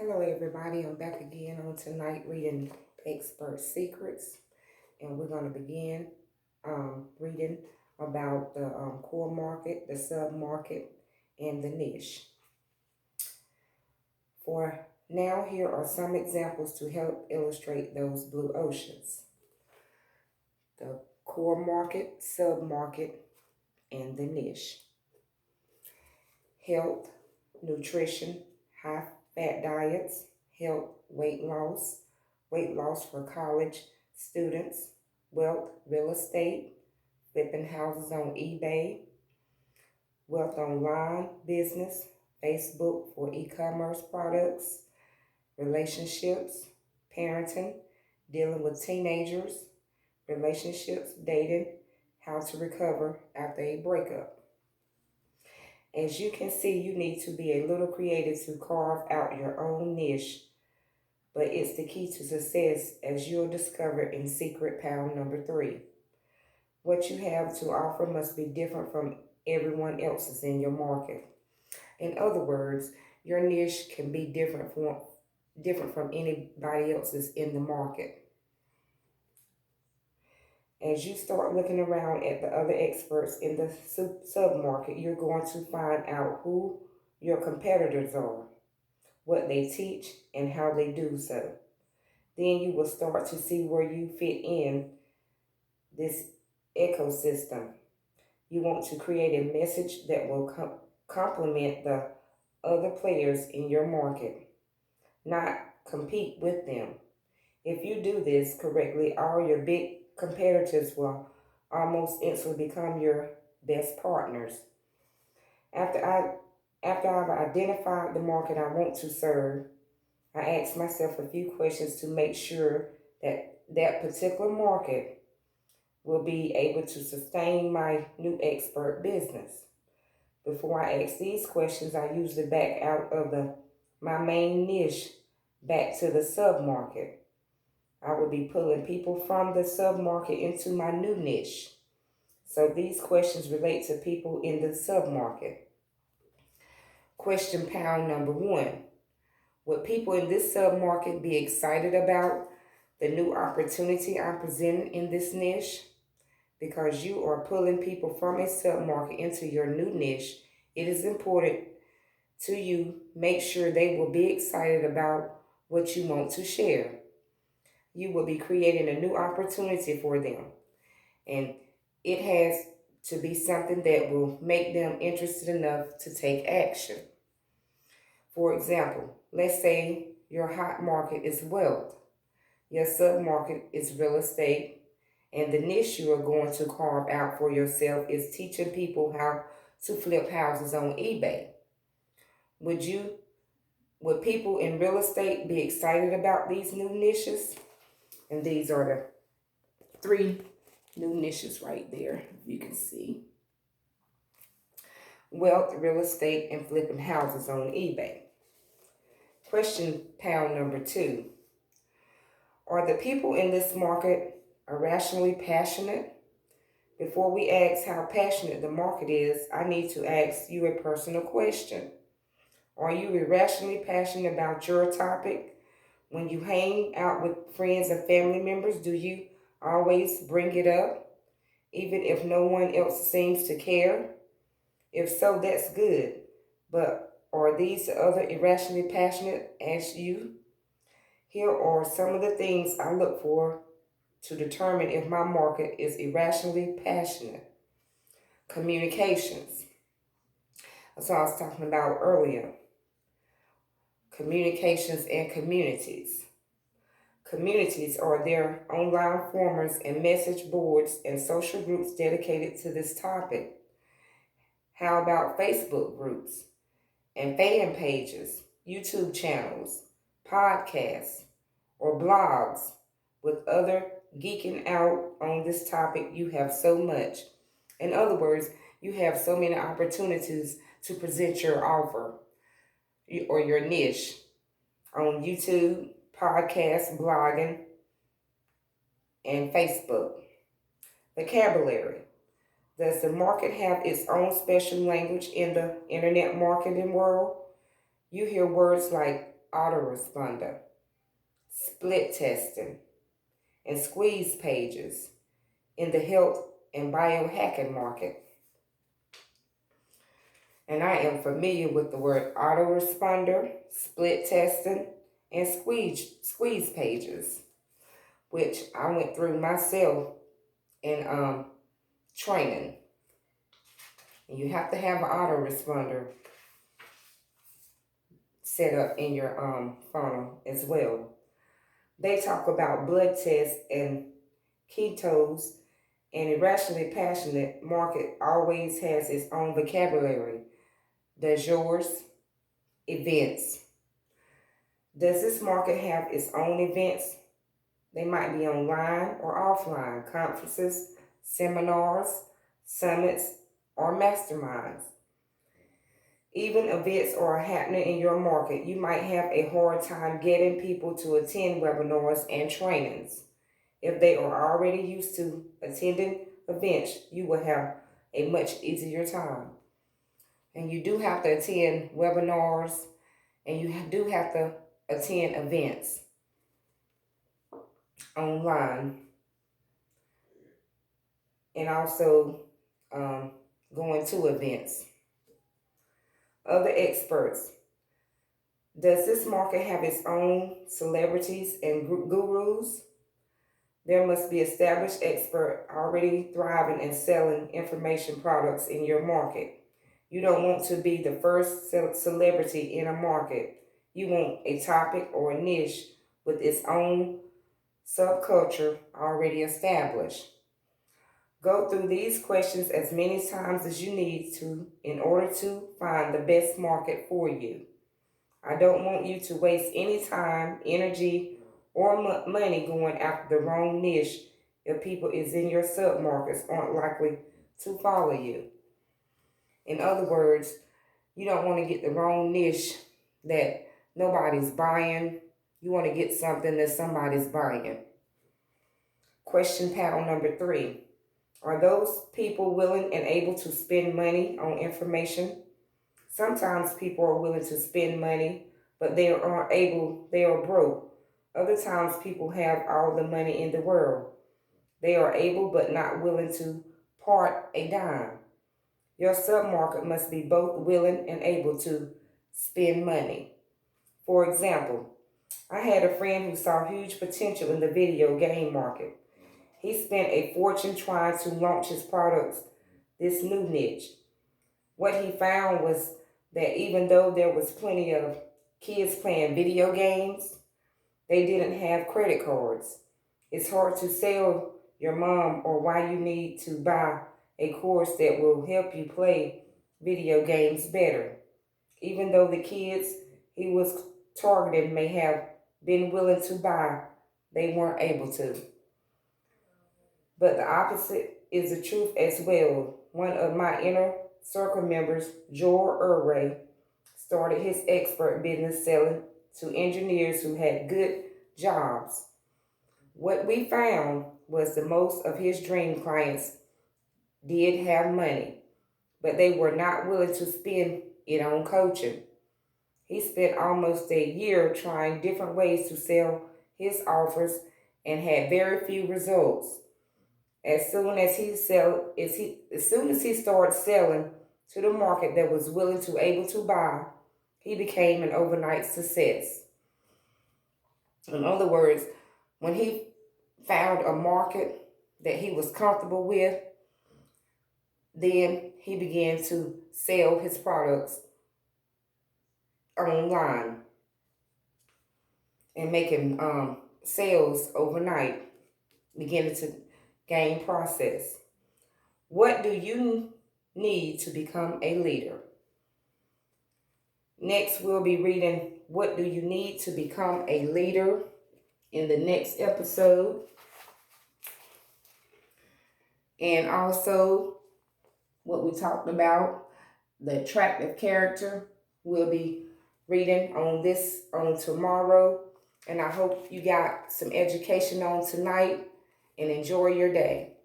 Hello, everybody. I'm back again on tonight reading Expert Secrets, and we're going to begin reading about the core market, the sub market, and the niche. For now, here are some examples to help illustrate those blue oceans: the core market, sub market, and the niche. Health, nutrition, high fat diets, health, weight loss for college students, wealth, real estate, flipping houses on eBay, wealth online business, Facebook for e-commerce products, relationships, parenting, dealing with teenagers, relationships, dating, how to recover after a breakup. As you can see, you need to be a little creative to carve out your own niche, but it's the key to success, as you'll discover in secret pound number 3. What you have to offer must be different from everyone else's in your market. In other words, your niche can be different from anybody else's in the market. As you start looking around at the other experts in the sub-market, you're going to find out who your competitors are, what they teach, and how they do so. Then you will start to see where you fit in this ecosystem. You want to create a message that will complement the other players in your market, not compete with them. If you do this correctly, all your big competitors will almost instantly become your best partners. After I after I've identified the market I want to serve, I ask myself a few questions to make sure that that particular market will be able to sustain my new expert business. Before I ask these questions, I usually back out of my main niche back to the sub market. I will be pulling people from the sub market into my new niche. So these questions relate to people in the sub market. Question pound number 1. Would people in this sub market be excited about the new opportunity I'm presenting in this niche? Because you are pulling people from a sub market into your new niche, it is important to you make sure they will be excited about what you want to share. You will be creating a new opportunity for them, and it has to be something that will make them interested enough to take action. For example, let's say your hot market is wealth, your sub market is real estate, and the niche you are going to carve out for yourself is teaching people how to flip houses on eBay. Would you would people in real estate be excited about these new niches? And these are the 3 new niches right there, you can see. Wealth, real estate, and flipping houses on eBay. Question pound number 2. Are the people in this market irrationally passionate? Before we ask how passionate the market is, I need to ask you a personal question. Are you irrationally passionate about your topic? When you hang out with friends and family members, do you always bring it up, even if no one else seems to care? If so, that's good. But are these other irrationally passionate as you? Here are some of the things I look for to determine if my market is irrationally passionate. Communications. That's what I was talking about earlier. Communications and communities. Communities are their online forums and message boards and social groups dedicated to this topic. How about Facebook groups and fan pages, YouTube channels, podcasts, or blogs with other geeking out on this topic? You have so much. In other words, you have so many opportunities to present your offer or your niche on YouTube, podcasts, blogging, and Facebook. Vocabulary. Does the market have its own special language in the internet marketing world? You hear words like autoresponder, split testing, and squeeze pages in the health and biohacking market. And I am familiar with the word autoresponder, split testing, and squeeze pages, which I went through myself in training. And you have to have an autoresponder set up in your funnel as well. They talk about blood tests and ketos. An irrationally passionate market always has its own vocabulary. Does yours? Events. Does this market have its own events? They might be online or offline, conferences, seminars, summits, or masterminds. Even events are happening in your market. You might have a hard time getting people to attend webinars and trainings. If they are already used to attending events, you will have a much easier time. And you do have to attend webinars, and you do have to attend events online, and also going to events. Other experts. Does this market have its own celebrities and gurus? There must be established expert already thriving and selling information products in your market. You don't want to be the first celebrity in a market. You want a topic or a niche with its own subculture already established. Go through these questions as many times as you need to in order to find the best market for you. I don't want you to waste any time, energy, or money going after the wrong niche if people is in your submarkets aren't likely to follow you. In other words, you don't want to get the wrong niche that nobody's buying. You want to get something that somebody's buying. Question panel number 3. Are those people willing and able to spend money on information? Sometimes people are willing to spend money, but they aren't able, they are broke. Other times people have all the money in the world. They are able but not willing to part a dime. Your submarket must be both willing and able to spend money. For example, I had a friend who saw huge potential in the video game market. He spent a fortune trying to launch his products, this new niche. What he found was that even though there was plenty of kids playing video games, they didn't have credit cards. It's hard to sell your mom or why you need to buy a course that will help you play video games better. Even though the kids he was targeting may have been willing to buy, they weren't able to. But the opposite is the truth as well. One of my inner circle members, Joel Urray, started his expert business selling to engineers who had good jobs. What we found was that most of his dream clients did have money, but they were not willing to spend it on coaching. He spent almost a year trying different ways to sell his offers and had very few results. As soon as he started selling to the market that was willing to able to buy, he became an overnight success. In other words, when he found a market that he was comfortable with, then he began to sell his products online and making sales overnight, beginning to gain process. What do you need to become a leader? Next, we'll be reading What Do You Need to Become a Leader in the next episode. And also, what we talked about, the attractive character, we'll be reading on tomorrow. And I hope you got some education on tonight and enjoy your day.